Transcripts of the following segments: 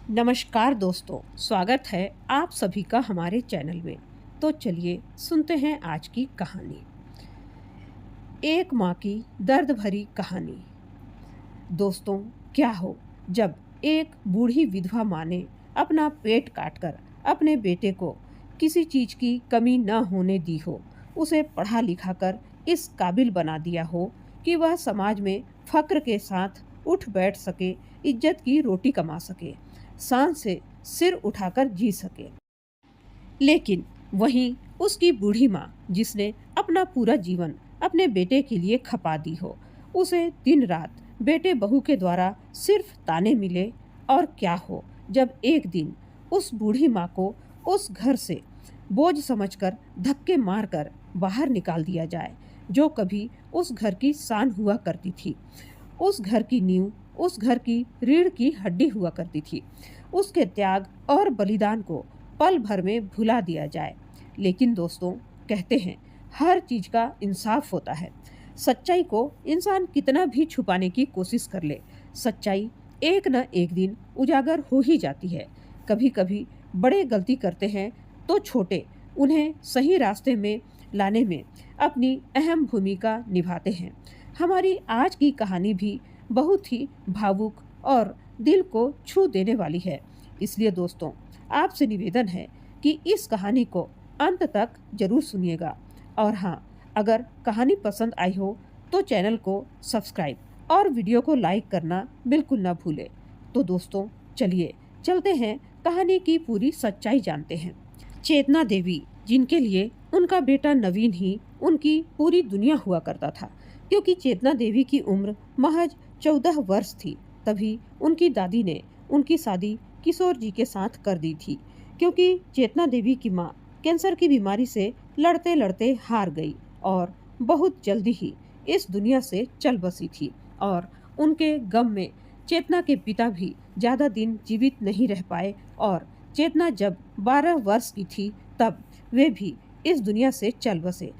नमस्कार दोस्तों, स्वागत है आप सभी का हमारे चैनल में। तो चलिए सुनते हैं आज की कहानी। एक माँ की दर्द भरी कहानी। दोस्तों, क्या हो जब एक बूढ़ी विधवा माँ ने अपना पेट काटकर अपने बेटे को किसी चीज की कमी न होने दी हो, उसे पढ़ा लिखा कर इस काबिल बना दिया हो कि वह समाज में फक्र के साथ उठ बैठ सके, इज्जत की रोटी कमा सके, शान से सिर उठाकर जी सके। लेकिन वहीं उसकी बूढ़ी माँ, जिसने अपना पूरा जीवन अपने बेटे के लिए खपा दी हो, उसे दिन रात बेटे बहू के द्वारा सिर्फ ताने मिले। और क्या हो जब एक दिन उस बूढ़ी माँ को उस घर से बोझ समझकर धक्के मारकर बाहर निकाल दिया जाए, जो कभी उस घर की शान हुआ करती थी, उस घर की नींव, उस घर की रीढ़ की हड्डी हुआ करती थी। उसके त्याग और बलिदान को पल भर में भुला दिया जाए। लेकिन दोस्तों, कहते हैं हर चीज का इंसाफ होता है। सच्चाई को इंसान कितना भी छुपाने की कोशिश कर ले, सच्चाई एक न एक दिन उजागर हो ही जाती है। कभी कभी बड़े गलती करते हैं तो छोटे उन्हें सही रास्ते में लाने में अपनी अहम भूमिका निभाते हैं। हमारी आज की कहानी भी बहुत ही भावुक और दिल को छू देने वाली है। इसलिए दोस्तों, आपसे निवेदन है कि इस कहानी को अंत तक जरूर सुनिएगा। और हाँ, अगर कहानी पसंद आई हो तो चैनल को सब्सक्राइब और वीडियो को लाइक करना बिल्कुल ना भूलें। तो दोस्तों, चलिए चलते हैं, कहानी की पूरी सच्चाई जानते हैं। चेतना देवी, जिनके लिए उनका बेटा नवीन ही उनकी पूरी दुनिया हुआ करता था, क्योंकि चेतना देवी की उम्र महज 14 वर्ष थी, तभी उनकी दादी ने उनकी शादी किशोर जी के साथ कर दी थी। क्योंकि चेतना देवी की माँ कैंसर की बीमारी से लड़ते लड़ते हार गई और बहुत जल्दी ही इस दुनिया से चल बसी थी। और उनके गम में चेतना के पिता भी ज्यादा दिन जीवित नहीं रह पाए। और चेतना जब 12 वर्ष की थी तब वे भी इस दुनिया से चल बसे।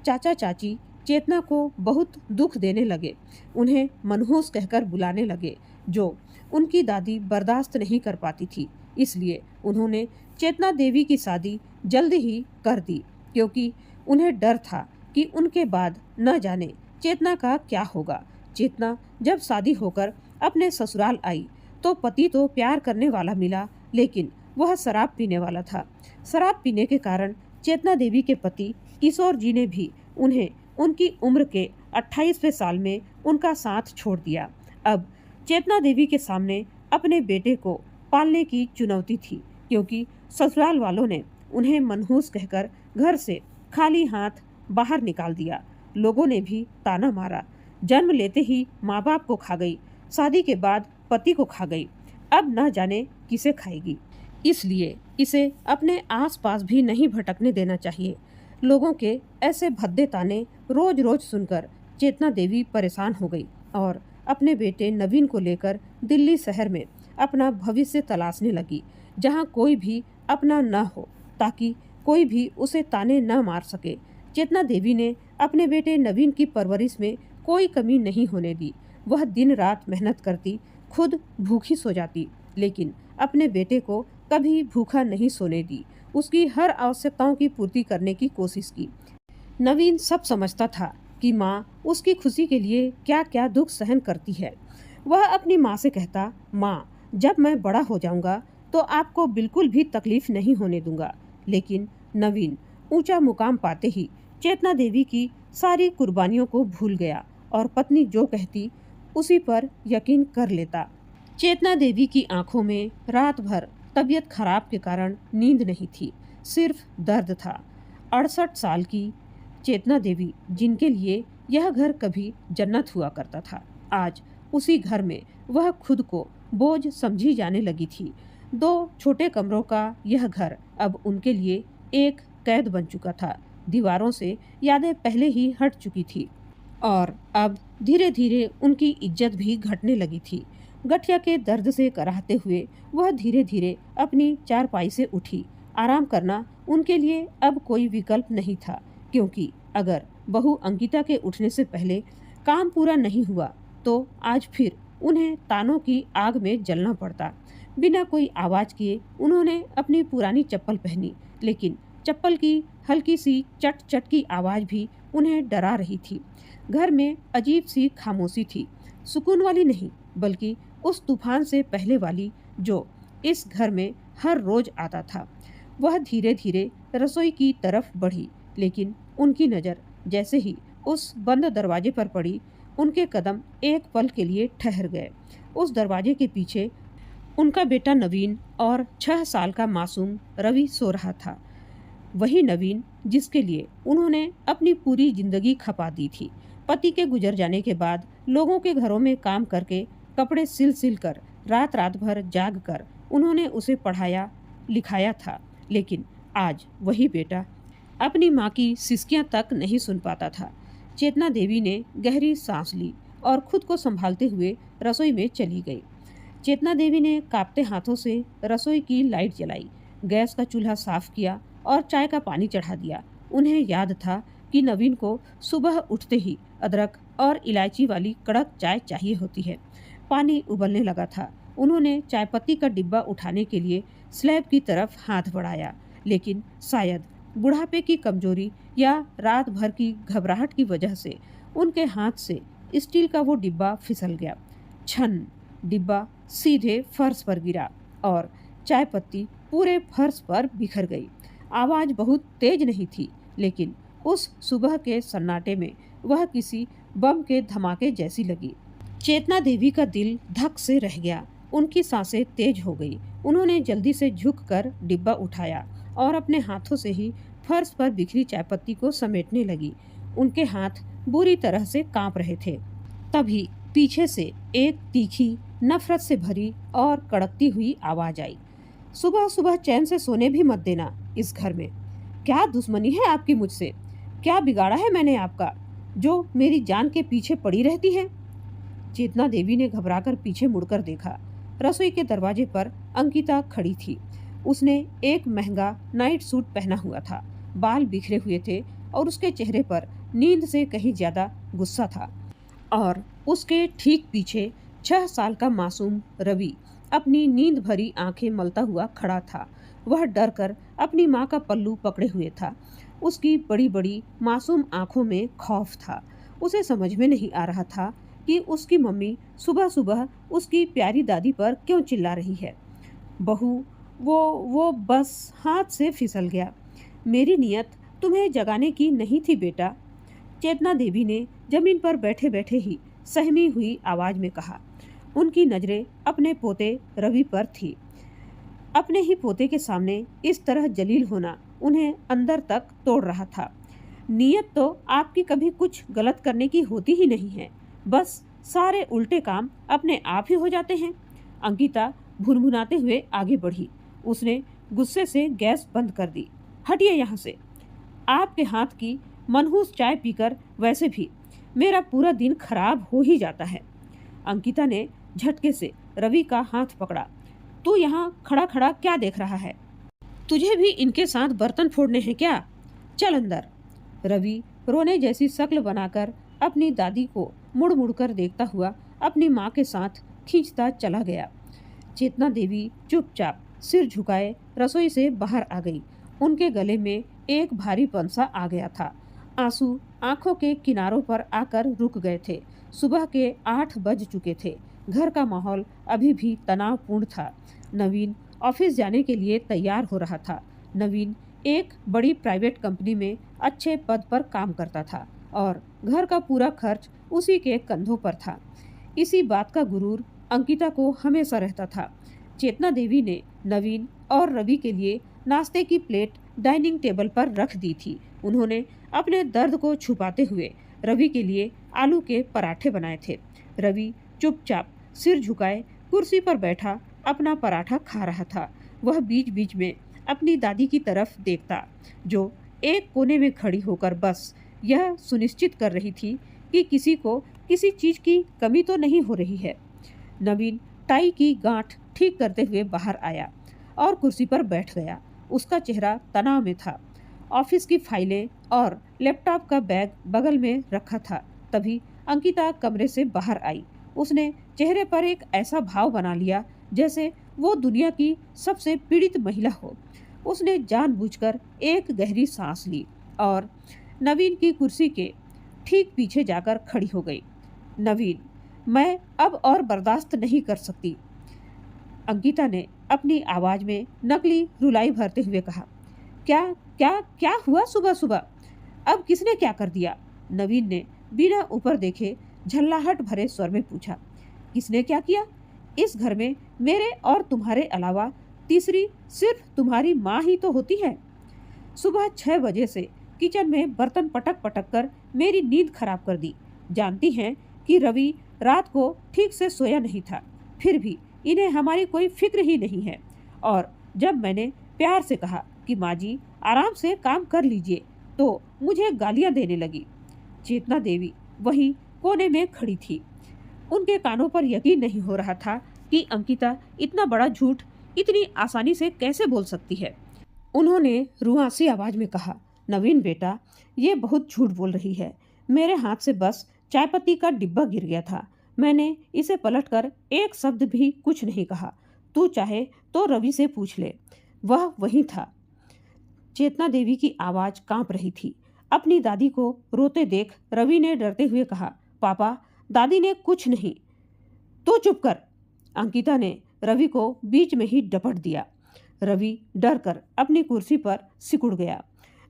चाचा चाची चेतना को बहुत दुख देने लगे, उन्हें मनहूस कहकर बुलाने लगे, जो उनकी दादी बर्दाश्त नहीं कर पाती थी। इसलिए उन्होंने चेतना देवी की शादी जल्दी ही कर दी, क्योंकि उन्हें डर था कि उनके बाद न जाने चेतना का क्या होगा। चेतना जब शादी होकर अपने ससुराल आई तो पति तो प्यार करने वाला मिला, लेकिन वह शराब पीने वाला था। शराब पीने के कारण चेतना देवी के पति किशोर जी ने भी उन्हें उनकी उम्र के 28वें साल में उनका साथ छोड़ दिया। अब चेतना देवी के सामने अपने बेटे को पालने की चुनौती थी, क्योंकि ससुराल वालों ने उन्हें मनहूस कहकर घर से खाली हाथ बाहर निकाल दिया। लोगों ने भी ताना मारा, जन्म लेते ही माँ बाप को खा गई, शादी के बाद पति को खा गई, अब न जाने किसे खाएगी। इसलिए इसे अपने आसपास भी नहीं भटकने देना चाहिए। लोगों के ऐसे भद्दे ताने रोज रोज सुनकर चेतना देवी परेशान हो गई और अपने बेटे नवीन को लेकर दिल्ली शहर में अपना भविष्य तलाशने लगी, जहां कोई भी अपना न हो, ताकि कोई भी उसे ताने न मार सके। चेतना देवी ने अपने बेटे नवीन की परवरिश में कोई कमी नहीं होने दी। वह दिन रात मेहनत करती, खुद भूखी सो जाती, लेकिन अपने बेटे को कभी भूखा नहीं सोने दी। उसकी हर आवश्यकताओं की पूर्ति करने की कोशिश की। नवीन सब समझता था कि माँ उसकी खुशी के लिए क्या क्या दुख सहन करती है। वह अपनी माँ से कहता, माँ, जब मैं बड़ा हो जाऊंगा तो आपको बिल्कुल भी तकलीफ नहीं होने दूंगा। लेकिन नवीन ऊंचा मुकाम पाते ही चेतना देवी की सारी कुर्बानियों को भूल गया और पत्नी जो कहती उसी पर यकीन कर लेता। चेतना देवी की आंखों में रात भर तबीयत खराब के कारण नींद नहीं थी, सिर्फ दर्द था। 68 साल की चेतना देवी, जिनके लिए यह घर कभी जन्नत हुआ करता था, आज उसी घर में वह खुद को बोझ समझी जाने लगी थी। 2 छोटे कमरों का यह घर अब उनके लिए एक कैद बन चुका था। दीवारों से यादें पहले ही हट चुकी थी और अब धीरे धीरे उनकी इज्जत भी घटने लगी थी। गठिया के दर्द से कराहते हुए वह धीरे धीरे अपनी चारपाई से उठी। आराम करना उनके लिए अब कोई विकल्प नहीं था, क्योंकि अगर बहू अंकिता के उठने से पहले काम पूरा नहीं हुआ तो आज फिर उन्हें तानों की आग में जलना पड़ता। बिना कोई आवाज़ किए उन्होंने अपनी पुरानी चप्पल पहनी, लेकिन चप्पल की हल्की सी चट चट की आवाज़ भी उन्हें डरा रही थी। घर में अजीब सी खामोशी थी, सुकून वाली नहीं, बल्कि उस तूफान से पहले वाली जो इस घर में हर रोज आता था। वह धीरे धीरे रसोई की तरफ बढ़ी, लेकिन उनकी नज़र जैसे ही उस बंद दरवाजे पर पड़ी, उनके कदम एक पल के लिए ठहर गए। उस दरवाजे के पीछे उनका बेटा नवीन और 6 साल का मासूम रवि सो रहा था। वही नवीन जिसके लिए उन्होंने अपनी पूरी जिंदगी खपा दी थी। पति के गुजर जाने के बाद लोगों के घरों में काम करके, कपड़े सिल सिल कर, रात रात भर जाग कर उन्होंने उसे पढ़ाया लिखाया था, लेकिन आज वही बेटा अपनी माँ की सिसकियाँ तक नहीं सुन पाता था। चेतना देवी ने गहरी सांस ली और खुद को संभालते हुए रसोई में चली गई। चेतना देवी ने कांपते हाथों से रसोई की लाइट जलाई, गैस का चूल्हा साफ किया और चाय का पानी चढ़ा दिया। उन्हें याद था कि नवीन को सुबह उठते ही अदरक और इलायची वाली कड़क चाय चाहिए होती है। पानी उबलने लगा था। उन्होंने चाय पत्ती का डिब्बा उठाने के लिए स्लैब की तरफ हाथ बढ़ाया, लेकिन शायद बुढ़ापे की कमजोरी या रात भर की घबराहट की वजह से उनके हाथ से स्टील का वो डिब्बा फिसल गया। छन, डिब्बा सीधे फर्श पर गिरा और चाय पत्ती पूरे फर्श पर बिखर गई। आवाज़ बहुत तेज नहीं थी, लेकिन उस सुबह के सन्नाटे में वह किसी बम के धमाके जैसी लगी। चेतना देवी का दिल धक से रह गया। उनकी सांसें तेज हो गई। उन्होंने जल्दी से झुककर डिब्बा उठाया और अपने हाथों से ही फर्श पर बिखरी चायपत्ती को समेटने लगी। उनके हाथ बुरी तरह से कांप रहे थे। तभी पीछे से एक तीखी, नफरत से भरी और कड़कती हुई आवाज आई। सुबह सुबह चैन से सोने भी मत देना इस घर में। क्या दुश्मनी है आपकी मुझसे? क्या बिगाड़ा है मैंने आपका, जो मेरी जान के पीछे पड़ी रहती है? चेतना देवी ने घबराकर पीछे मुड़कर देखा। रसोई के दरवाजे पर अंकिता खड़ी थी। उसने एक महंगा नाइट सूट पहना हुआ था, बाल बिखरे हुए थे और उसके चेहरे पर नींद से कहीं ज्यादा गुस्सा था। और उसके ठीक पीछे 6 साल का मासूम रवि अपनी नींद भरी आंखें मलता हुआ खड़ा था। वह डर कर अपनी माँ का पल्लू पकड़े हुए था। उसकी बड़ी बड़ी मासूम आंखों में खौफ था। उसे समझ में नहीं आ रहा था कि उसकी मम्मी सुबह सुबह उसकी प्यारी दादी पर क्यों चिल्ला रही है। बहू, वो बस हाथ से फिसल गया। मेरी नियत तुम्हें जगाने की नहीं थी बेटा, चेतना देवी ने जमीन पर बैठे बैठे ही सहमी हुई आवाज में कहा। उनकी नजरें अपने पोते रवि पर थी। अपने ही पोते के सामने इस तरह जलील होना उन्हें अंदर तक तोड़ रहा था। नियत तो आपकी कभी कुछ गलत करने की होती ही नहीं है, बस सारे उल्टे काम अपने आप ही हो जाते हैं। अंकिता भुनभुनाते हुए आगे बढ़ी। उसने गुस्से से गैस बंद कर दी। हटिए यहाँ से। आपके हाथ की मनहूस चाय पीकर वैसे भी मेरा पूरा दिन खराब हो ही जाता है। अंकिता ने झटके से रवि का हाथ पकड़ा। तू यहाँ खड़ा खड़ा क्या देख रहा है? तुझे भी इनके साथ बर्तन फोड़ने हैं क्या? चल अंदर। रवि रोने जैसी शक्ल बनाकर अपनी दादी को मुड़ मुड़ कर देखता हुआ अपनी माँ के साथ खींचता चला गया। चेतना देवी चुपचाप सिर झुकाए रसोई से बाहर आ गई। उनके गले में एक भारी पंसा आ गया था। आंसू आंखों के किनारों पर आकर रुक गए थे। सुबह के 8 बज चुके थे। घर का माहौल अभी भी तनावपूर्ण था। नवीन ऑफिस जाने के लिए तैयार हो रहा था। नवीन एक बड़ी प्राइवेट कंपनी में अच्छे पद पर काम करता था और घर का पूरा खर्च उसी के कंधों पर था। इसी बात का गुरूर अंकिता को हमेशा रहता था। चेतना देवी ने नवीन और रवि के लिए नाश्ते की प्लेट डाइनिंग टेबल पर रख दी थी। उन्होंने अपने दर्द को छुपाते हुए रवि के लिए आलू के पराठे बनाए थे। रवि चुपचाप सिर झुकाए कुर्सी पर बैठा अपना पराठा खा रहा था। वह बीच बीच में अपनी दादी की तरफ देखता, जो एक कोने में खड़ी होकर बस यह सुनिश्चित कर रही थी कि किसी को किसी चीज की कमी तो नहीं हो रही है। नवीन टाई की गांठ ठीक करते हुए बाहर आया और कुर्सी पर बैठ गया। उसका चेहरा तनाव में था। ऑफिस की फाइलें और लैपटॉप का बैग बगल में रखा था। तभी अंकिता कमरे से बाहर आई। उसने चेहरे पर एक ऐसा भाव बना लिया जैसे वो दुनिया की सबसे पीड़ित महिला हो। उसने जानबूझकर एक गहरी सांस ली और नवीन की कुर्सी के ठीक पीछे जाकर खड़ी हो गई। नवीन, मैं अब और बर्दाश्त नहीं कर सकती, अंकिता ने अपनी आवाज में नकली रुलाई भरते हुए कहा। क्या क्या क्या हुआ सुबह सुबह? अब किसने क्या कर दिया? नवीन ने बिना ऊपर देखे झल्लाहट भरे स्वर में पूछा। किसने क्या किया? इस घर में मेरे और तुम्हारे अलावा तीसरी सिर्फ तुम्हारी माँ ही तो होती है। सुबह 6 बजे से किचन में बर्तन पटक पटक कर मेरी नींद खराब कर दी। जानती हैं कि रवि रात को ठीक से सोया नहीं था, फिर भी इन्हें हमारी कोई फिक्र ही नहीं है। और जब मैंने प्यार से कहा कि माँ जी आराम से काम कर लीजिए तो मुझे गालियां देने लगी। चेतना देवी वहीं कोने में खड़ी थी। उनके कानों पर यकीन नहीं हो रहा था कि अंकिता इतना बड़ा झूठ इतनी आसानी से कैसे बोल सकती है। उन्होंने रुआसी आवाज में कहा, नवीन बेटा, ये बहुत झूठ बोल रही है। मेरे हाथ से बस चाय पत्ती का डिब्बा गिर गया था। मैंने इसे पलटकर एक शब्द भी कुछ नहीं कहा। तू चाहे तो रवि से पूछ ले, वह वहीं था। चेतना देवी की आवाज कांप रही थी। अपनी दादी को रोते देख रवि ने डरते हुए कहा, पापा, दादी ने कुछ नहीं। तो चुप कर। अंकिता ने रवि को बीच में ही डपट दिया। रवि डर कर अपनी कुर्सी पर सिकुड़ गया।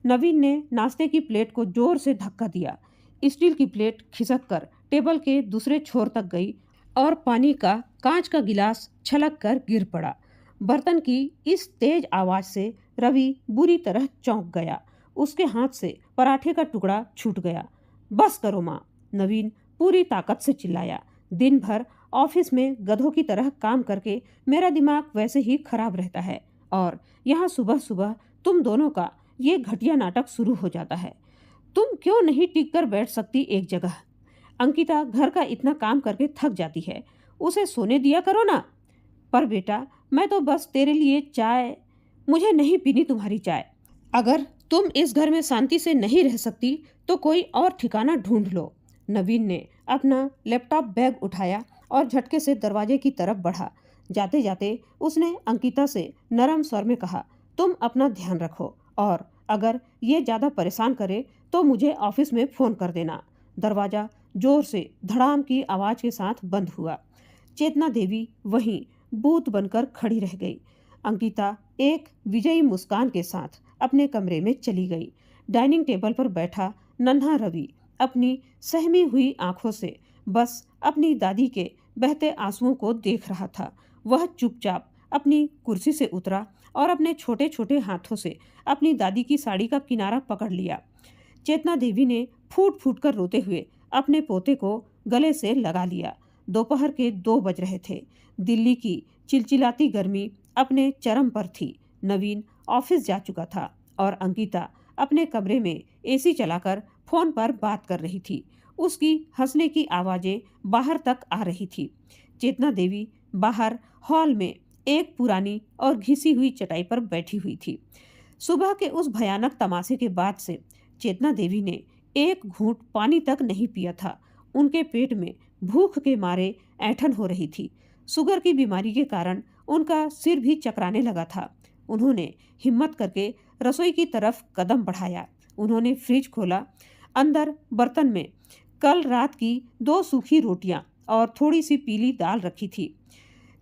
नवीन ने नाश्ते की प्लेट को जोर से धक्का दिया। स्टील की प्लेट खिसक कर टेबल के दूसरे छोर तक गई और पानी का कांच का गिलास छलक कर गिर पड़ा। बर्तन की इस तेज आवाज से रवि बुरी तरह चौंक गया। उसके हाथ से पराठे का टुकड़ा छूट गया। बस करो माँ, नवीन पूरी ताकत से चिल्लाया। दिन भर ऑफिस में गधों की तरह काम करके मेरा दिमाग वैसे ही खराब रहता है और यहाँ सुबह सुबह तुम दोनों का ये घटिया नाटक शुरू हो जाता है। तुम क्यों नहीं टिक कर बैठ सकती एक जगह? अंकिता घर का इतना काम करके थक जाती है, उसे सोने दिया करो ना। पर बेटा, मैं तो बस तेरे लिए चाय, मुझे नहीं पीनी तुम्हारी चाय। अगर तुम इस घर में शांति से नहीं रह सकती तो कोई और ठिकाना ढूंढ लो। नवीन ने अपना लैपटॉप बैग उठाया और झटके से दरवाजे की तरफ बढ़ा। जाते जाते उसने अंकिता से नरम स्वर में कहा, तुम अपना ध्यान रखो और अगर ये ज़्यादा परेशान करे तो मुझे ऑफिस में फ़ोन कर देना। दरवाज़ा जोर से धड़ाम की आवाज़ के साथ बंद हुआ। चेतना देवी वहीं बूत बनकर खड़ी रह गई। अंकिता एक विजयी मुस्कान के साथ अपने कमरे में चली गई। डाइनिंग टेबल पर बैठा नन्हा रवि अपनी सहमी हुई आंखों से बस अपनी दादी के बहते आंसुओं को देख रहा था। वह चुपचाप अपनी कुर्सी से उतरा और अपने छोटे छोटे हाथों से अपनी दादी की साड़ी का किनारा पकड़ लिया। चेतना देवी ने फूट फूट कर रोते हुए अपने पोते को गले से लगा लिया। दोपहर के 2 बज रहे थे। दिल्ली की चिलचिलाती गर्मी अपने चरम पर थी। नवीन ऑफिस जा चुका था और अंकिता अपने कमरे में एसी चलाकर फोन पर बात कर रही थी। उसकी हंसने की आवाजें बाहर तक आ रही थी। चेतना देवी बाहर हॉल में एक पुरानी और घिसी हुई चटाई पर बैठी हुई थी। सुबह के उस भयानक तमाशे के बाद से चेतना देवी ने एक घूंट पानी तक नहीं पिया था। उनके पेट में भूख के मारे ऐंठन हो रही थी। शुगर की बीमारी के कारण उनका सिर भी चकराने लगा था। उन्होंने हिम्मत करके रसोई की तरफ कदम बढ़ाया। उन्होंने फ्रिज खोला। अंदर बर्तन में कल रात की 2 सूखी रोटियां और थोड़ी सी पीली दाल रखी थी।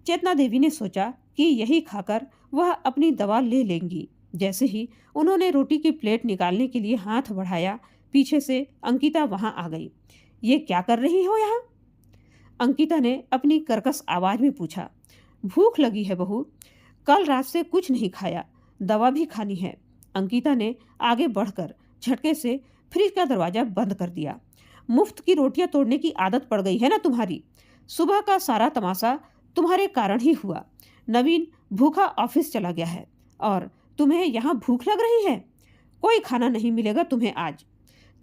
चेतना देवी ने सोचा कि यही खाकर वह अपनी दवा ले लेंगी। जैसे ही उन्होंने रोटी की प्लेट निकालने के लिए हाथ बढ़ाया, पीछे से अंकिता वहां आ गई। ये क्या कर रही हो यहाँ? अंकिता ने अपनी कर्कश आवाज में पूछा। भूख लगी है बहू, कल रात से कुछ नहीं खाया, दवा भी खानी है। अंकिता ने आगे बढ़कर झटके से फ्रिज का दरवाजा बंद कर दिया। मुफ्त की रोटियां तोड़ने की आदत पड़ गई है ना तुम्हारी। सुबह का सारा तमाशा तुम्हारे कारण ही हुआ। नवीन भूखा ऑफिस चला गया है और तुम्हें यहाँ भूख लग रही है। कोई खाना नहीं मिलेगा तुम्हें आज।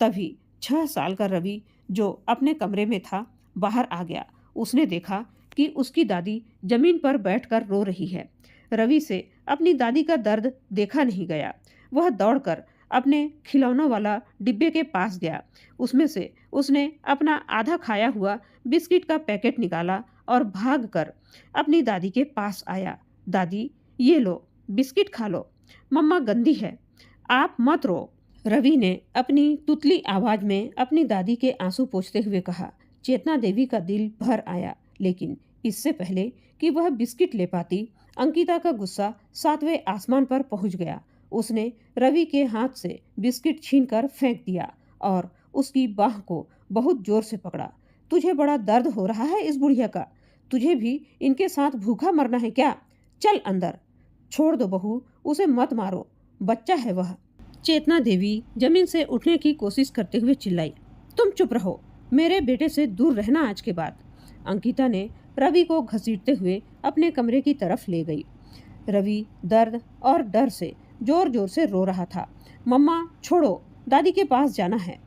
तभी 6 साल का रवि जो अपने कमरे में था बाहर आ गया। उसने देखा कि उसकी दादी जमीन पर बैठकर रो रही है। रवि से अपनी दादी का दर्द देखा नहीं गया। वह दौड़कर अपने खिलौनों वाला डिब्बे के पास गया। उसमें से उसने अपना आधा खाया हुआ बिस्किट का पैकेट निकाला और भागकर अपनी दादी के पास आया। दादी, ये लो, बिस्किट खा लो। मम्मा गंदी है, आप मत रो। रवि ने अपनी तुतली आवाज में अपनी दादी के आंसू पोंछते हुए कहा। चेतना देवी का दिल भर आया, लेकिन इससे पहले कि वह बिस्किट ले पाती, अंकिता का गुस्सा 7वें आसमान पर पहुंच गया। उसने रवि के हाथ से बिस्किट छीनकर फेंक दिया और उसकी बाह को बहुत जोर से पकड़ा। तुझे बड़ा दर्द हो रहा है इस बुढ़िया का? तुझे भी इनके साथ भूखा मरना है क्या? चल अंदर। छोड़ दो बहू, उसे मत मारो, बच्चा है वह। चेतना देवी जमीन से उठने की कोशिश करते हुए चिल्लाई। तुम चुप रहो, मेरे बेटे से दूर रहना आज के बाद। अंकिता ने रवि को घसीटते हुए अपने कमरे की तरफ ले गई। रवि दर्द और डर से जोर जोर से रो रहा था। मम्मा छोड़ो, दादी के पास जाना है।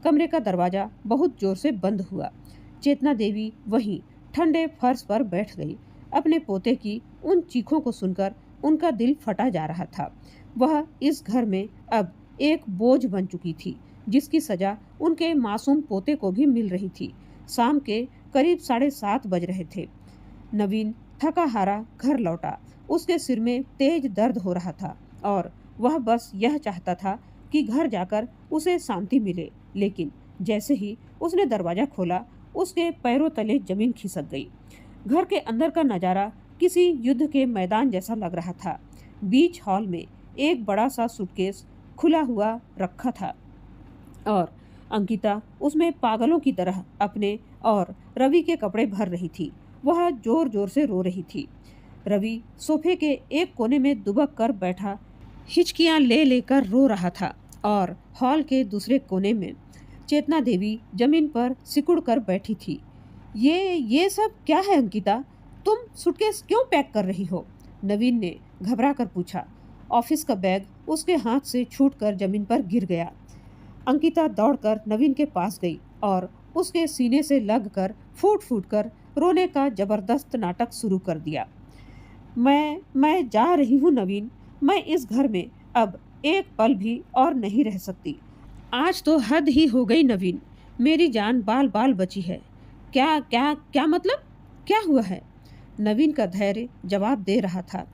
कमरे का दरवाजा बहुत जोर से बंद हुआ। चेतना देवी वहीं ठंडे फर्श पर बैठ गई। अपने पोते की उन चीखों को सुनकर उनका दिल फटा जा रहा था। वह इस घर में अब एक बोझ बन चुकी थी, जिसकी सजा उनके मासूम पोते को भी मिल रही थी। शाम के करीब 7:30 बज रहे थे। नवीन थका हारा घर लौटा। उसके सिर में तेज दर्द हो रहा था और वह बस यह चाहता था कि घर जाकर उसे शांति मिले, लेकिन जैसे ही उसने दरवाजा खोला, उसके पैरों तले जमीन खिसक गई। घर के अंदर का नज़ारा किसी युद्ध के मैदान जैसा लग रहा था। बीच हॉल में एक बड़ा सा सूटकेस खुला हुआ रखा था और अंकिता उसमें पागलों की तरह अपने और रवि के कपड़े भर रही थी। वह जोर जोर से रो रही थी। रवि सोफे के एक कोने में दुबक कर बैठा हिचकियां ले लेकर रो रहा था और हॉल के दूसरे कोने में चेतना देवी जमीन पर सिकुड़ कर बैठी थी। ये सब क्या है अंकिता? तुम सूटकेस क्यों पैक कर रही हो? नवीन ने घबरा कर पूछा। ऑफिस का बैग उसके हाथ से छूटकर जमीन पर गिर गया। अंकिता दौड़कर नवीन के पास गई और उसके सीने से लगकर फूट फूट कर रोने का जबरदस्त नाटक शुरू कर दिया। मैं जा रही हूँ नवीन, मैं इस घर में अब एक पल भी और नहीं रह सकती। आज तो हद ही हो गई नवीन, मेरी जान बाल बाल बची है। क्या क्या क्या मतलब? क्या हुआ है? नवीन का धैर्य जवाब दे रहा था।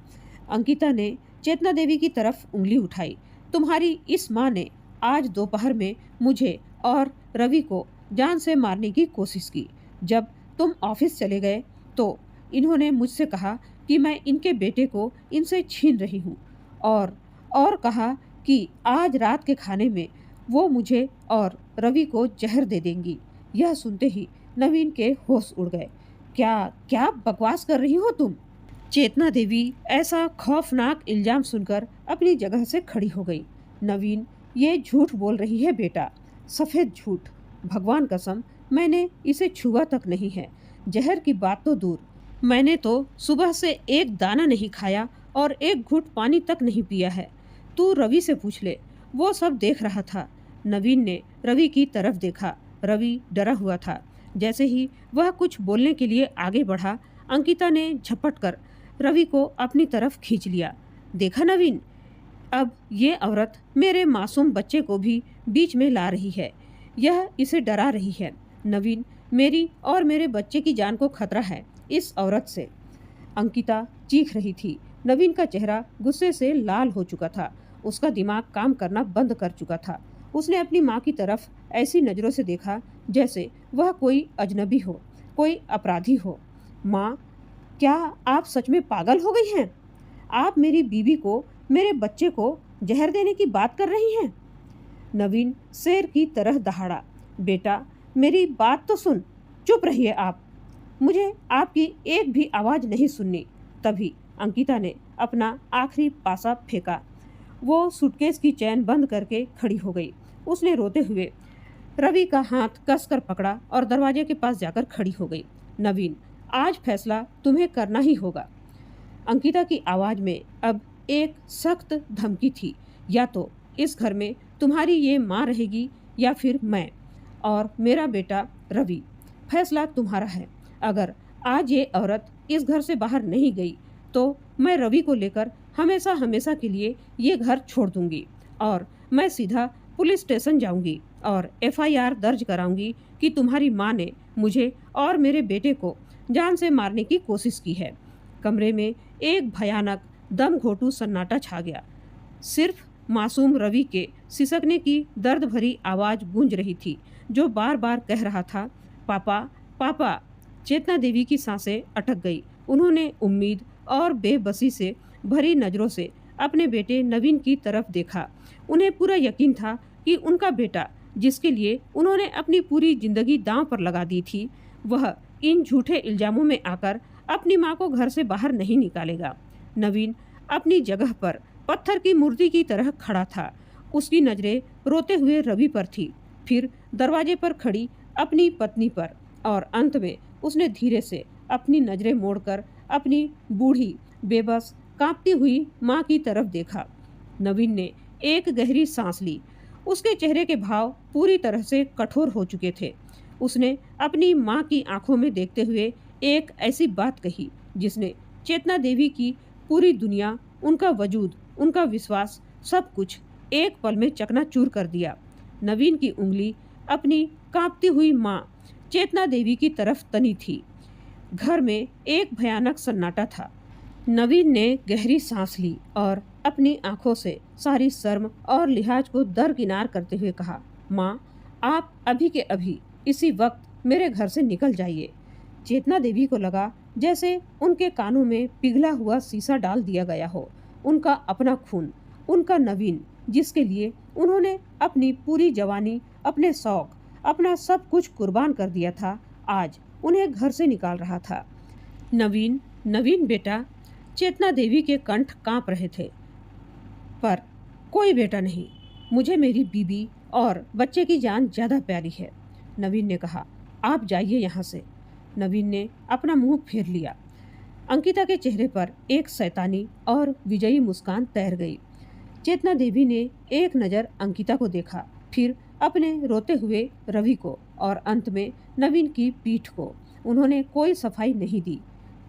अंकिता ने चेतना देवी की तरफ उंगली उठाई। तुम्हारी इस माँ ने आज दोपहर में मुझे और रवि को जान से मारने की कोशिश की। जब तुम ऑफिस चले गए तो इन्होंने मुझसे कहा कि मैं इनके बेटे को इनसे छीन रही हूँ और कहा कि आज रात के खाने में वो मुझे और रवि को जहर दे देंगी। यह सुनते ही नवीन के होश उड़ गए। क्या क्या बकवास कर रही हो तुम? चेतना देवी ऐसा खौफनाक इल्जाम सुनकर अपनी जगह से खड़ी हो गई। नवीन, ये झूठ बोल रही है बेटा, सफ़ेद झूठ। भगवान कसम, मैंने इसे छुआ तक नहीं है। जहर की बात तो दूर, मैंने तो सुबह से एक दाना नहीं खाया और एक घूंट पानी तक नहीं पिया है। तू रवि से पूछ ले, वो सब देख रहा था। नवीन ने रवि की तरफ देखा। रवि डरा हुआ था। जैसे ही वह कुछ बोलने के लिए आगे बढ़ा, अंकिता ने झपट कर रवि को अपनी तरफ खींच लिया। देखा नवीन, अब ये औरत मेरे मासूम बच्चे को भी बीच में ला रही है। यह इसे डरा रही है। नवीन, मेरी और मेरे बच्चे की जान को खतरा है इस औरत से। अंकिता चीख रही थी। नवीन का चेहरा गुस्से से लाल हो चुका था। उसका दिमाग काम करना बंद कर चुका था। उसने अपनी माँ की तरफ ऐसी नज़रों से देखा जैसे वह कोई अजनबी हो, कोई अपराधी हो। माँ, क्या आप सच में पागल हो गई हैं? आप मेरी बीवी को, मेरे बच्चे को जहर देने की बात कर रही हैं? नवीन शेर की तरह दहाड़ा। बेटा, मेरी बात तो सुन। चुप रहिए आप, मुझे आपकी एक भी आवाज़ नहीं सुननी। तभी अंकिता ने अपना आखिरी पासा फेंका। वो सूटकेस की चैन बंद करके खड़ी हो गई। उसने रोते हुए रवि का हाथ कसकर पकड़ा और दरवाजे के पास जाकर खड़ी हो गई। नवीन, आज फैसला तुम्हें करना ही होगा। अंकिता की आवाज़ में अब एक सख्त धमकी थी। या तो इस घर में तुम्हारी ये माँ रहेगी या फिर मैं और मेरा बेटा रवि। फैसला तुम्हारा है। अगर आज ये औरत इस घर से बाहर नहीं गई तो मैं रवि को लेकर हमेशा हमेशा के लिए ये घर छोड़ दूंगी और मैं सीधा पुलिस स्टेशन जाऊंगी और FIR दर्ज कराऊंगी कि तुम्हारी माँ ने मुझे और मेरे बेटे को जान से मारने की कोशिश की है। कमरे में एक भयानक दम घोटू सन्नाटा छा गया। सिर्फ मासूम रवि के सिसकने की दर्द भरी आवाज़ गूंज रही थी, जो बार बार कह रहा था, पापा पापा। चेतना देवी की सांसें अटक गई। उन्होंने उम्मीद और बेबसी से भरी नज़रों से अपने बेटे नवीन की तरफ देखा। उन्हें पूरा यकीन था कि उनका बेटा, जिसके लिए उन्होंने अपनी पूरी जिंदगी दांव पर लगा दी थी, वह इन झूठे इल्जामों में आकर अपनी माँ को घर से बाहर नहीं निकालेगा। नवीन अपनी जगह पर पत्थर की मूर्ति की तरह खड़ा था। उसकी नज़रें रोते हुए रवि पर थी, फिर दरवाजे पर खड़ी अपनी पत्नी पर, और अंत में उसने धीरे से अपनी नज़रें मोड़कर अपनी बूढ़ी, बेबस, कांपती हुई माँ की तरफ देखा। नवीन ने एक गहरी सांस ली। उसके चेहरे के भाव पूरी तरह से कठोर हो चुके थे। उसने अपनी माँ की आंखों में देखते हुए एक ऐसी बात कही जिसने चेतना देवी की पूरी दुनिया, उनका वजूद, उनका विश्वास, सब कुछ एक पल में चकनाचूर कर दिया। नवीन की उंगली अपनी कांपती हुई माँ चेतना देवी की तरफ तनी थी। घर में एक भयानक सन्नाटा था। नवीन ने गहरी सांस ली और अपनी आंखों से सारी शर्म और लिहाज को दरकिनार करते हुए कहा, माँ, आप अभी के अभी इसी वक्त मेरे घर से निकल जाइए। चेतना देवी को लगा जैसे उनके कानों में पिघला हुआ शीशा डाल दिया गया हो। उनका अपना खून, उनका नवीन, जिसके लिए उन्होंने अपनी पूरी जवानी, अपने शौक, अपना सब कुछ कुर्बान कर दिया था, आज उन्हें घर से निकाल रहा था। नवीन, नवीन बेटा। चेतना देवी के कंठ कांप रहे थे। पर कोई बेटा नहीं, मुझे मेरी बीबी और बच्चे की जान ज़्यादा प्यारी है। नवीन ने कहा, आप जाइए यहाँ से। नवीन ने अपना मुंह फेर लिया। अंकिता के चेहरे पर एक शैतानी और विजयी मुस्कान तैर गई। चेतना देवी ने एक नज़र अंकिता को देखा, फिर अपने रोते हुए रवि को, और अंत में नवीन की पीठ को। उन्होंने कोई सफाई नहीं दी।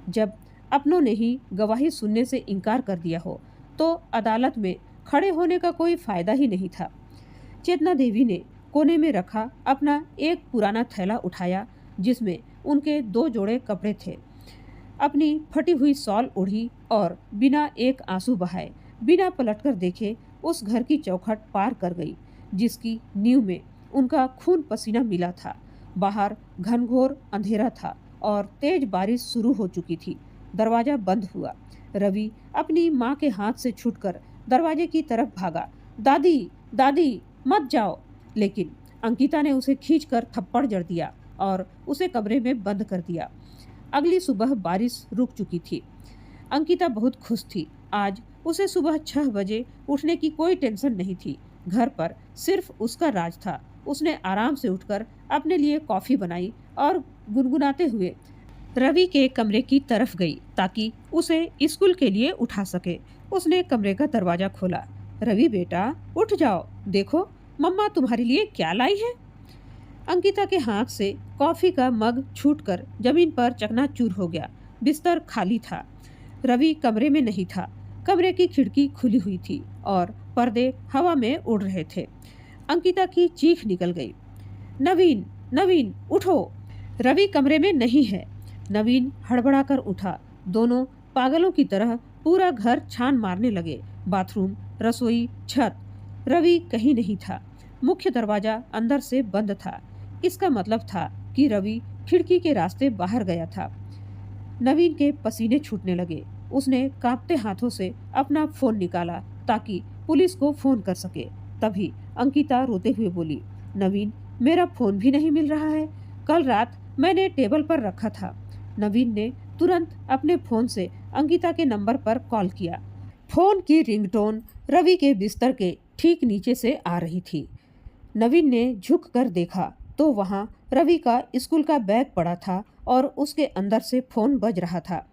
जब अपनों ने ही गवाही सुनने से इनकार कर दिया हो, तो अदालत में खड़े होने का कोई फायदा ही नहीं था। चेतना देवी ने कोने में रखा अपना एक पुराना थैला उठाया, जिसमें उनके 2 जोड़े कपड़े थे। अपनी फटी हुई शॉल ओढ़ी और बिना एक आंसू बहाए, बिना पलटकर देखे उस घर की चौखट पार कर गई, जिसकी नींव में उनका खून पसीना मिला था। बाहर घनघोर अंधेरा था और तेज बारिश शुरू हो चुकी थी। दरवाजा बंद हुआ। रवि अपनी माँ के हाथ से छूटकर दरवाजे की तरफ भागा। दादी, दादी, मत जाओ। लेकिन अंकिता ने उसे खींचकर थप्पड़ जड़ दिया और उसे कमरे में बंद कर दिया। अगली सुबह बारिश रुक चुकी थी। अंकिता बहुत खुश थी। आज उसे सुबह 6 बजे उठने की कोई टेंशन नहीं थी। घर पर सिर्फ उसका राज था। उसने आराम से उठकर अपने लिए कॉफ़ी बनाई और गुनगुनाते हुए रवि के कमरे की तरफ गई ताकि उसे स्कूल के लिए उठा सके। उसने कमरे का दरवाज़ा खोला। रवि बेटा, उठ जाओ, देखो मम्मा तुम्हारे लिए क्या लाई है। अंकिता के हाथ से कॉफ़ी का मग छूटकर जमीन पर चकनाचूर हो गया। बिस्तर खाली था। रवि कमरे में नहीं था। कमरे की खिड़की खुली हुई थी और पर्दे हवा में उड़ रहे थे। अंकिता की चीख निकल गई, नवीन, नवीन, उठो। रवि कमरे में नहीं है। नवीन हड़बड़ाकर उठा। दोनों पागलों की तरह पूरा घर छान मारने लगे। बाथरूम, रसोई, छत। रवि कहीं नहीं था। मुख्य दरवाजा अंदर से बंद था। इसका मतलब था कि रवि खिड़की के रास्ते बाहर गया था। नवीन के पसीने छूटने लगे। उसने कांपते हाथों से अपना फ़ोन निकाला ताकि पुलिस को फ़ोन कर सके। तभी अंकिता रोते हुए बोली, नवीन, मेरा फ़ोन भी नहीं मिल रहा है। कल रात मैंने टेबल पर रखा था। नवीन ने तुरंत अपने फ़ोन से अंकिता के नंबर पर कॉल किया। फ़ोन की रिंगटोन रवि के बिस्तर के ठीक नीचे से आ रही थी। नवीन ने झुक कर देखा तो वहाँ रवि का स्कूल का बैग पड़ा था और उसके अंदर से फ़ोन बज रहा था।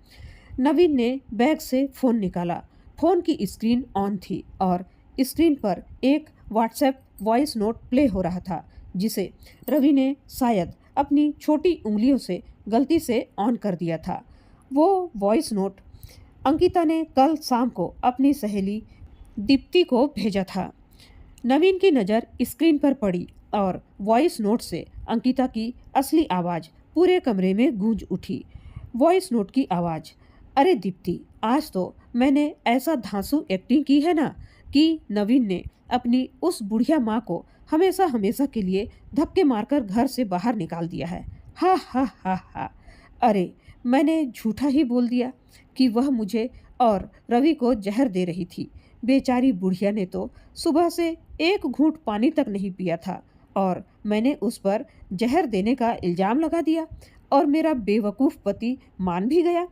नवीन ने बैग से फ़ोन निकाला। फ़ोन की स्क्रीन ऑन थी और स्क्रीन पर एक व्हाट्सएप वॉइस नोट प्ले हो रहा था, जिसे रवि ने शायद अपनी छोटी उंगलियों से गलती से ऑन कर दिया था। वो वॉइस नोट अंकिता ने कल शाम को अपनी सहेली दीप्ति को भेजा था। नवीन की नज़र स्क्रीन पर पड़ी और वॉइस नोट से अंकिता की असली आवाज़ पूरे कमरे में गूंज उठी। वॉइस नोट की आवाज़। अरे दीप्ति, आज तो मैंने ऐसा धांसू एक्टिंग की है ना कि नवीन ने अपनी उस बुढ़िया माँ को हमेशा हमेशा के लिए धक्के मारकर घर से बाहर निकाल दिया है। हा हा हा हा। अरे, मैंने झूठा ही बोल दिया कि वह मुझे और रवि को जहर दे रही थी। बेचारी बुढ़िया ने तो सुबह से एक घूंट पानी तक नहीं पिया था और मैंने उस पर जहर देने का इल्जाम लगा दिया और मेरा बेवकूफ़ पति मान भी गया।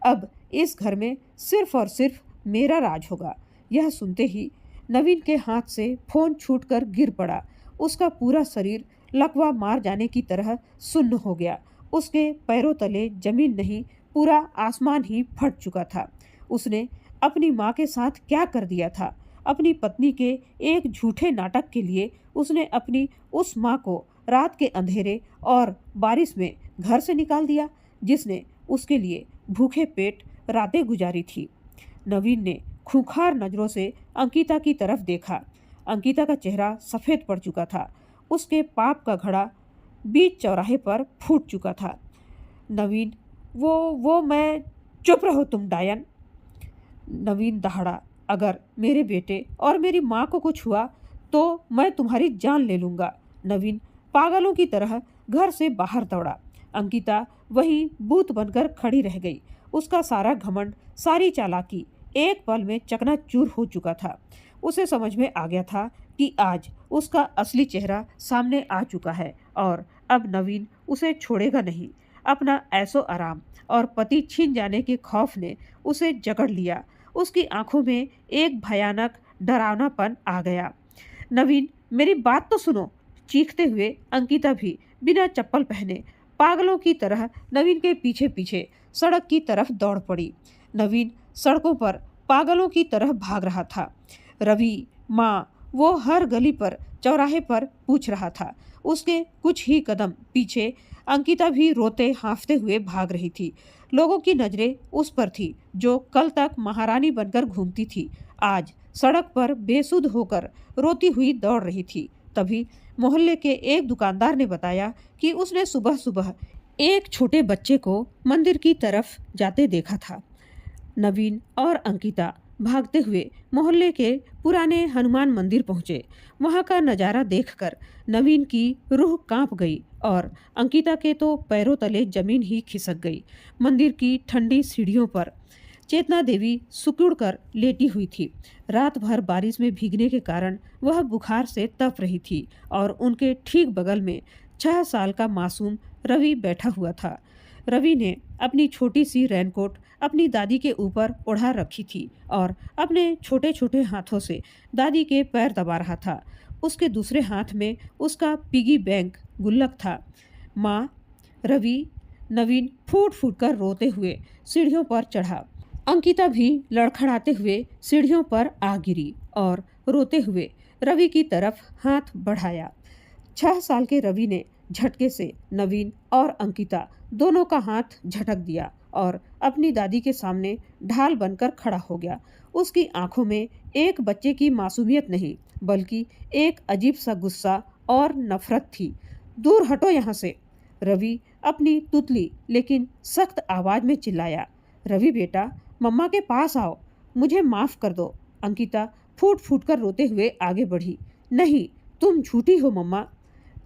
अब इस घर में सिर्फ और सिर्फ मेरा राज होगा। यह सुनते ही नवीन के हाथ से फोन छूटकर गिर पड़ा। उसका पूरा शरीर लकवा मार जाने की तरह सुन्न हो गया। उसके पैरों तले जमीन नहीं, पूरा आसमान ही फट चुका था। उसने अपनी माँ के साथ क्या कर दिया था? अपनी पत्नी के एक झूठे नाटक के लिए उसने अपनी उस माँ को रात के अंधेरे और बारिश में घर से निकाल दिया, जिसने उसके लिए भूखे पेट रातें गुजारी थी। नवीन ने खूंखार नजरों से अंकिता की तरफ देखा। अंकिता का चेहरा सफ़ेद पड़ चुका था। उसके पाप का घड़ा बीच चौराहे पर फूट चुका था। नवीन, वो मैं। चुप रहो तुम डायन। नवीन दहाड़ा। अगर मेरे बेटे और मेरी माँ को कुछ हुआ तो मैं तुम्हारी जान ले लूँगा। नवीन पागलों की तरह घर से बाहर दौड़ा। अंकिता वहीं बूत बनकर खड़ी रह गई। उसका सारा घमंड, सारी चालाकी एक पल में चकनाचूर हो चुका था। उसे समझ में आ गया था कि आज उसका असली चेहरा सामने आ चुका है और अब नवीन उसे छोड़ेगा नहीं। अपना ऐसो आराम और पति छीन जाने के खौफ ने उसे जकड़ लिया। उसकी आंखों में एक भयानक डरावनापन आ गया। नवीन, मेरी बात तो सुनो। चीखते हुए अंकिता भी बिना चप्पल पहने पागलों की तरह नवीन के पीछे पीछे सड़क की तरफ दौड़ पड़ी। नवीन सड़कों पर पागलों की तरह भाग रहा था। रवि, माँ, वो हर गली पर, चौराहे पर पूछ रहा था। उसके कुछ ही कदम पीछे अंकिता भी रोते हाँफते हुए भाग रही थी। लोगों की नजरें उस पर थी जो कल तक महारानी बनकर घूमती थी, आज सड़क पर बेसुध होकर रोती हुई दौड़ रही थी। तभी मोहल्ले के एक दुकानदार ने बताया कि उसने सुबह सुबह एक छोटे बच्चे को मंदिर की तरफ जाते देखा था। नवीन और अंकिता भागते हुए मोहल्ले के पुराने हनुमान मंदिर पहुंचे। वहां का नज़ारा देखकर नवीन की रूह कांप गई और अंकिता के तो पैरों तले जमीन ही खिसक गई। मंदिर की ठंडी सीढ़ियों पर चेतना देवी सुकुड़ कर लेटी हुई थी। रात भर बारिश में भीगने के कारण वह बुखार से तप रही थी और उनके ठीक बगल में 6 साल का मासूम रवि बैठा हुआ था। रवि ने अपनी छोटी सी रेनकोट अपनी दादी के ऊपर ओढ़ा रखी थी और अपने छोटे छोटे हाथों से दादी के पैर दबा रहा था। उसके दूसरे हाथ में उसका पिगी बैंक गुल्लक था। माँ, रवि, नवीन फूट फूट कर रोते हुए सीढ़ियों पर चढ़ा। अंकिता भी लड़खड़ाते हुए सीढ़ियों पर आ गिरी और रोते हुए रवि की तरफ हाथ बढ़ाया। 6 साल के रवि ने झटके से नवीन और अंकिता दोनों का हाथ झटक दिया और अपनी दादी के सामने ढाल बनकर खड़ा हो गया। उसकी आंखों में एक बच्चे की मासूमियत नहीं, बल्कि एक अजीब सा गुस्सा और नफरत थी। दूर हटो यहाँ से। रवि अपनी तुतली लेकिन सख्त आवाज में चिल्लाया। रवि बेटा, मम्मा के पास आओ, मुझे माफ कर दो। अंकिता फूट फूट कर रोते हुए आगे बढ़ी। नहीं, तुम झूठी हो मम्मा।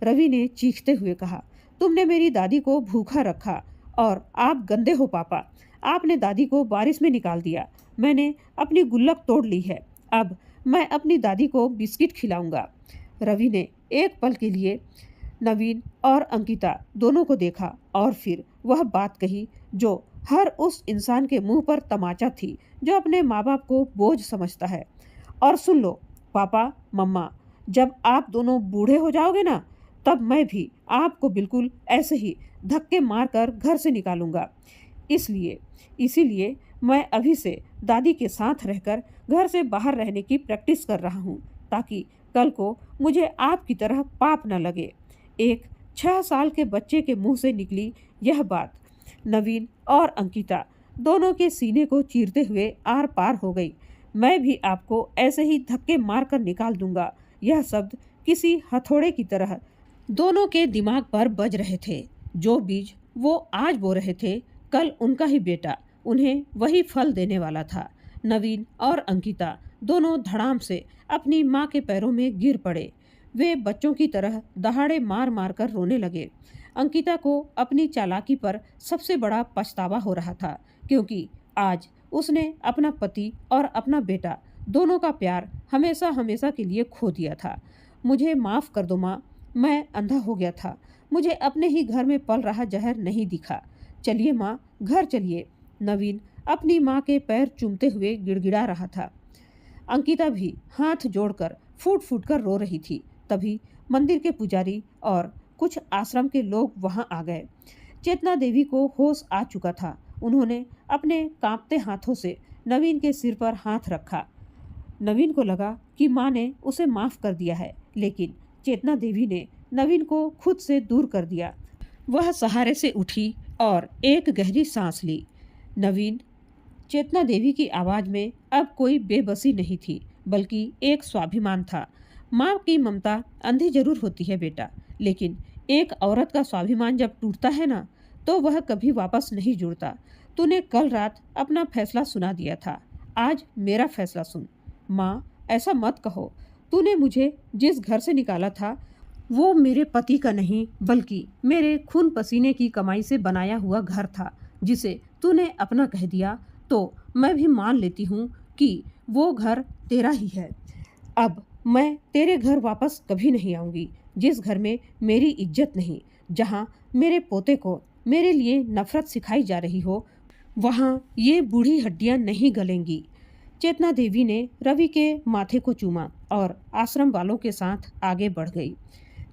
रवि ने चीखते हुए कहा। तुमने मेरी दादी को भूखा रखा और आप गंदे हो पापा। आपने दादी को बारिश में निकाल दिया। मैंने अपनी गुल्लक तोड़ ली है। अब मैं अपनी दादी को बिस्किट खिलाऊंगा। रवि ने एक पल के लिए नवीन और अंकिता दोनों को देखा और फिर वह बात कही जो हर उस इंसान के मुंह पर तमाचा थी जो अपने माँ बाप को बोझ समझता है। और सुन लो पापा, मम्मा, जब आप दोनों बूढ़े हो जाओगे ना, तब मैं भी आपको बिल्कुल ऐसे ही धक्के मारकर घर से निकालूंगा। इसीलिए मैं अभी से दादी के साथ रहकर घर से बाहर रहने की प्रैक्टिस कर रहा हूँ, ताकि कल को मुझे आपकी तरह पाप न लगे। एक 6 साल के बच्चे के मुंह से निकली यह बात नवीन और अंकिता दोनों के सीने को चीरते हुए आर पार हो गई। मैं भी आपको ऐसे ही धक्के मारकर निकाल दूंगा। यह शब्द किसी हथौड़े की तरह दोनों के दिमाग पर बज रहे थे। जो बीज वो आज बो रहे थे, कल उनका ही बेटा उन्हें वही फल देने वाला था। नवीन और अंकिता दोनों धड़ाम से अपनी माँ के पैरों में गिर पड़े। वे बच्चों की तरह दहाड़े मार मार कर रोने लगे। अंकिता को अपनी चालाकी पर सबसे बड़ा पछतावा हो रहा था, क्योंकि आज उसने अपना पति और अपना बेटा दोनों का प्यार हमेशा हमेशा के लिए खो दिया था। मुझे माफ़ कर दो माँ, मैं अंधा हो गया था। मुझे अपने ही घर में पल रहा जहर नहीं दिखा। चलिए माँ, घर चलिए। नवीन अपनी माँ के पैर चूमते हुए गिड़गिड़ा रहा था। अंकिता भी हाथ जोड़कर फूट फूट कर रो रही थी। तभी मंदिर के पुजारी और कुछ आश्रम के लोग वहां आ गए। चेतना देवी को होश आ चुका था। उन्होंने अपने कांपते हाथों से नवीन के सिर पर हाथ रखा। नवीन को लगा कि माँ ने उसे माफ कर दिया है, लेकिन चेतना देवी ने नवीन को खुद से दूर कर दिया। वह सहारे से उठी और एक गहरी सांस ली। नवीन, चेतना देवी की आवाज में अब कोई बेबसी नहीं थी, बल्कि एक स्वाभिमान था। माँ की ममता अंधी जरूर होती है बेटा, लेकिन एक औरत का स्वाभिमान जब टूटता है ना, तो वह कभी वापस नहीं जुड़ता। तूने कल रात अपना फैसला सुना दिया था, आज मेरा फैसला सुन। माँ, ऐसा मत कहो। तूने मुझे जिस घर से निकाला था वो मेरे पति का नहीं, बल्कि मेरे खून पसीने की कमाई से बनाया हुआ घर था, जिसे तूने अपना कह दिया तो मैं भी मान लेती हूँ कि वो घर तेरा ही है। अब मैं तेरे घर वापस कभी नहीं आऊँगी, जिस घर में मेरी इज्जत नहीं, जहाँ मेरे पोते को मेरे लिए नफरत सिखाई जा रही हो, वहाँ ये बूढ़ी हड्डियाँ नहीं गलेंगी। चेतना देवी ने रवि के माथे को चूमा और आश्रम वालों के साथ आगे बढ़ गई।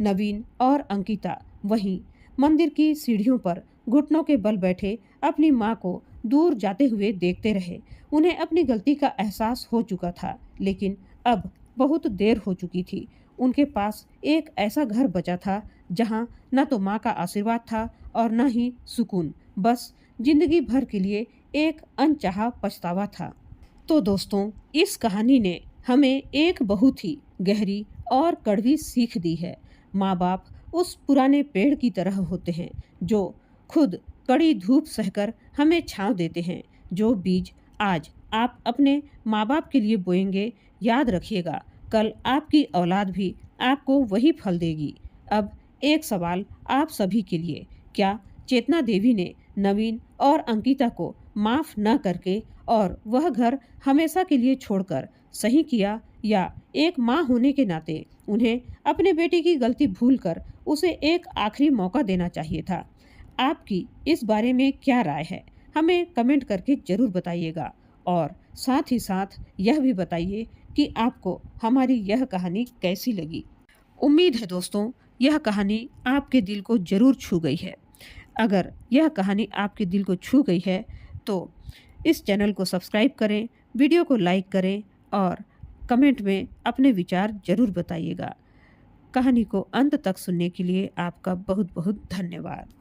नवीन और अंकिता वहीं मंदिर की सीढ़ियों पर घुटनों के बल बैठे अपनी माँ को दूर जाते हुए देखते रहे। उन्हें अपनी गलती का एहसास हो चुका था, लेकिन अब बहुत देर हो चुकी थी। उनके पास एक ऐसा घर बचा था जहाँ न तो माँ का आशीर्वाद था और न ही सुकून, बस जिंदगी भर के लिए एक अनचाहा पछतावा था। तो दोस्तों, इस कहानी ने हमें एक बहुत ही गहरी और कड़वी सीख दी है। माँ बाप उस पुराने पेड़ की तरह होते हैं जो खुद कड़ी धूप सहकर हमें छांव देते हैं। जो बीज आज आप अपने माँ बाप के लिए बोएंगे, याद रखिएगा कल आपकी औलाद भी आपको वही फल देगी। अब एक सवाल आप सभी के लिए, क्या चेतना देवी ने नवीन और अंकिता को माफ न करके और वह घर हमेशा के लिए छोड़कर सही किया, या एक माँ होने के नाते उन्हें अपने बेटे की गलती भूलकर उसे एक आखिरी मौका देना चाहिए था? आपकी इस बारे में क्या राय है? हमें कमेंट करके जरूर बताइएगा और साथ ही साथ यह भी बताइए कि आपको हमारी यह कहानी कैसी लगी। उम्मीद है दोस्तों, यह कहानी आपके दिल को जरूर छू गई है। अगर यह कहानी आपके दिल को छू गई है तो इस चैनल को सब्सक्राइब करें, वीडियो को लाइक करें और कमेंट में अपने विचार जरूर बताइएगा। कहानी को अंत तक सुनने के लिए आपका बहुत बहुत धन्यवाद।